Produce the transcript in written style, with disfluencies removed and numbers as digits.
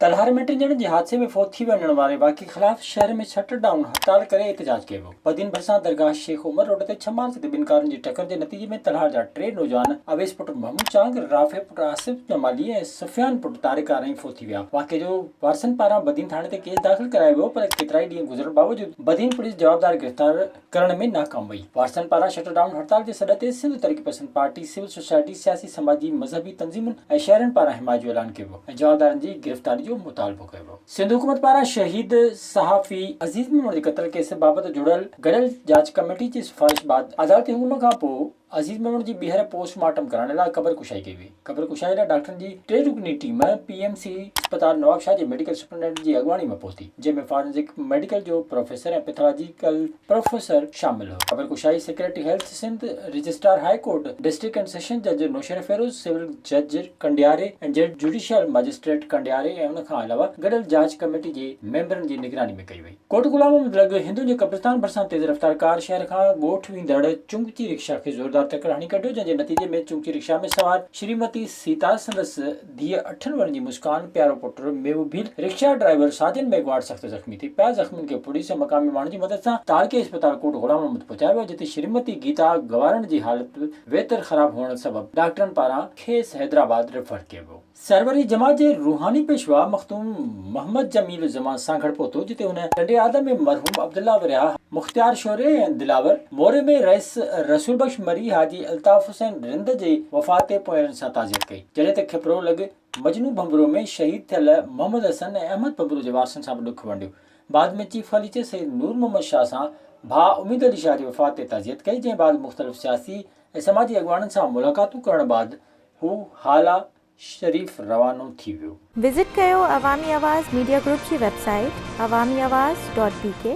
तलहार में टिन ॼणनि जे हादसे में फौत थी वञण वारे वाक़े ख़िलाफ़ शहर में शट डाउन हड़ताल करे एहतजाज कयो वियो। बदीन भरिसां दरगाह शेख उमर रोड ते 6 मार्च ते ॿिनि कारनि जी टकर जे नतीजे में तलहार जा 3 नौजवान अवेस पुट महमूद चांग, राफ़े पुट आसिफ जमाली ऐं सुफ़ियान पुट तारिक आरई फौत थी विया। वाक़े जो वारसनि पारां बदीन थाणे ते केस दाख़िल करायो वियो, पर केतिराई ॾींहं गुज़रण बावजूद बदीन पुलिस जवाबदार गिरफ़्तार करण में नाकाम वई। वारसनि पारां शट डाउन हड़ताल जे सॾ ते सिंध तरक़ी पसंद पार्टी, सिविल सोसाइटी, सियासी समाजी मज़हबी तंज़ीमुनि ऐं शहरनि पारां हिमायत जो ऐलान कयो वियो ऐं जवाबदारनि जी गिरफ़्तारी जो मुतालबो कयो वियो। सिंध हुकूमत पारां शहीद सहाफ़ी अज़ीज़ मेमण जे क़त्ल केस बाबति जुड़ियल गॾियल जांच कमेटी जी सिफ़ारिश बाद अदालती हुकुम खां पोइ अज़ीज़ मेमण जी ॿीहर पोस्टमार्टम कराइण लाइ क़बर कुशाई कई वई। क़बर कुशाई लाइ डॉक्टरनि जी 3 रुकनी टीम PMC अस्पताल नवाबशाह जे मेडिकल सुपरिटेंडेंट जी अॻवानी में पहुती, जंहिंमें फॉरेंसिक मेडिकल जो प्रोफेसर ऐं पैथोलॉजिकल प्रोफेसर शामिल हो। क़बर कुशाई secretary health Sindh, registrar high court, district and session जज नौशर फेरोज़, सिविल जज कंडियारे ऐं जुडिशियल मजिस्ट्रेट कंडियारे ऐं उन खां अलावा गॾियल जांच कमेटी जे मेंबरनि जी निगरानी में कई वई। कोट गुलाम मोहम्मद लॻ हिंदुनि जे कब्रिस्तान भरिसां तेज़ रफ़्तार कार शहर खां ॻोठ वेंदड़ चुंगची रिक्शा खे ज़ोरदार टक्कर हणी कढियो, जंहिंजे नतीजे में चुंगची रिक्शा में सवार श्रीमती सीता संदसि धीअ 8 वर्षनि जी मुस्कान, प्यारो पुट मेवुभील, रिक्शा ड्राइवर साजन मेघवाड़ सख़्त ज़ख़्मी थी पिया। ज़ख़्मियुनि खे पुलिस ऐं मक़ामी माण्हुनि जी मदद सां तालके अस्पताल कोट गुलाम मोहम्मद पहुचायो वियो, जिते श्रीमती गीता गवारन जी हालत वेतर ख़राब हुअण सबबि डॉक्टरनि पारां खेसि हैदराबाद रेफर कयो वियो। सरवरी जमात जे रूहानी पेशवा मखदूम मोहम्मद जमील ज़मा सां गॾु पहुतो, जिते हुन नंढे आदम में मरहूम अब्दुल्ला वरिया, मुख्तियार शोरे ऐं दिलावर, मोरे में रईस रसूल बख्श मरी, हाजी अल्ताफ़ हुसैन रिंद जे वफ़ात ते पोयरनि सां ताज़ियत कई। जॾहिं त खिपरो लॻ मजनू बंबरो में शहीद थियल मोहम्मद हसन ऐं अहमद बंबरो जे वारसनि सां बि ॾुख वंडियो। बाद में चीफ ख़लीचे सईद नूर मोहम्मद शाह सां भाउ उमीद अली शाह जे वफ़ात ते ताज़ियत कई, जंहिं बाद मुख़्तलिफ़ सियासी ऐं समाजी अॻवाननि सां मुलाक़ातूं करण बाद हू हाला शरीफ़ रवानो थी वियो। विज़िट कयो अवामी आवाज़ मीडिया ग्रुप जी वेबसाइट awamiawaz.pk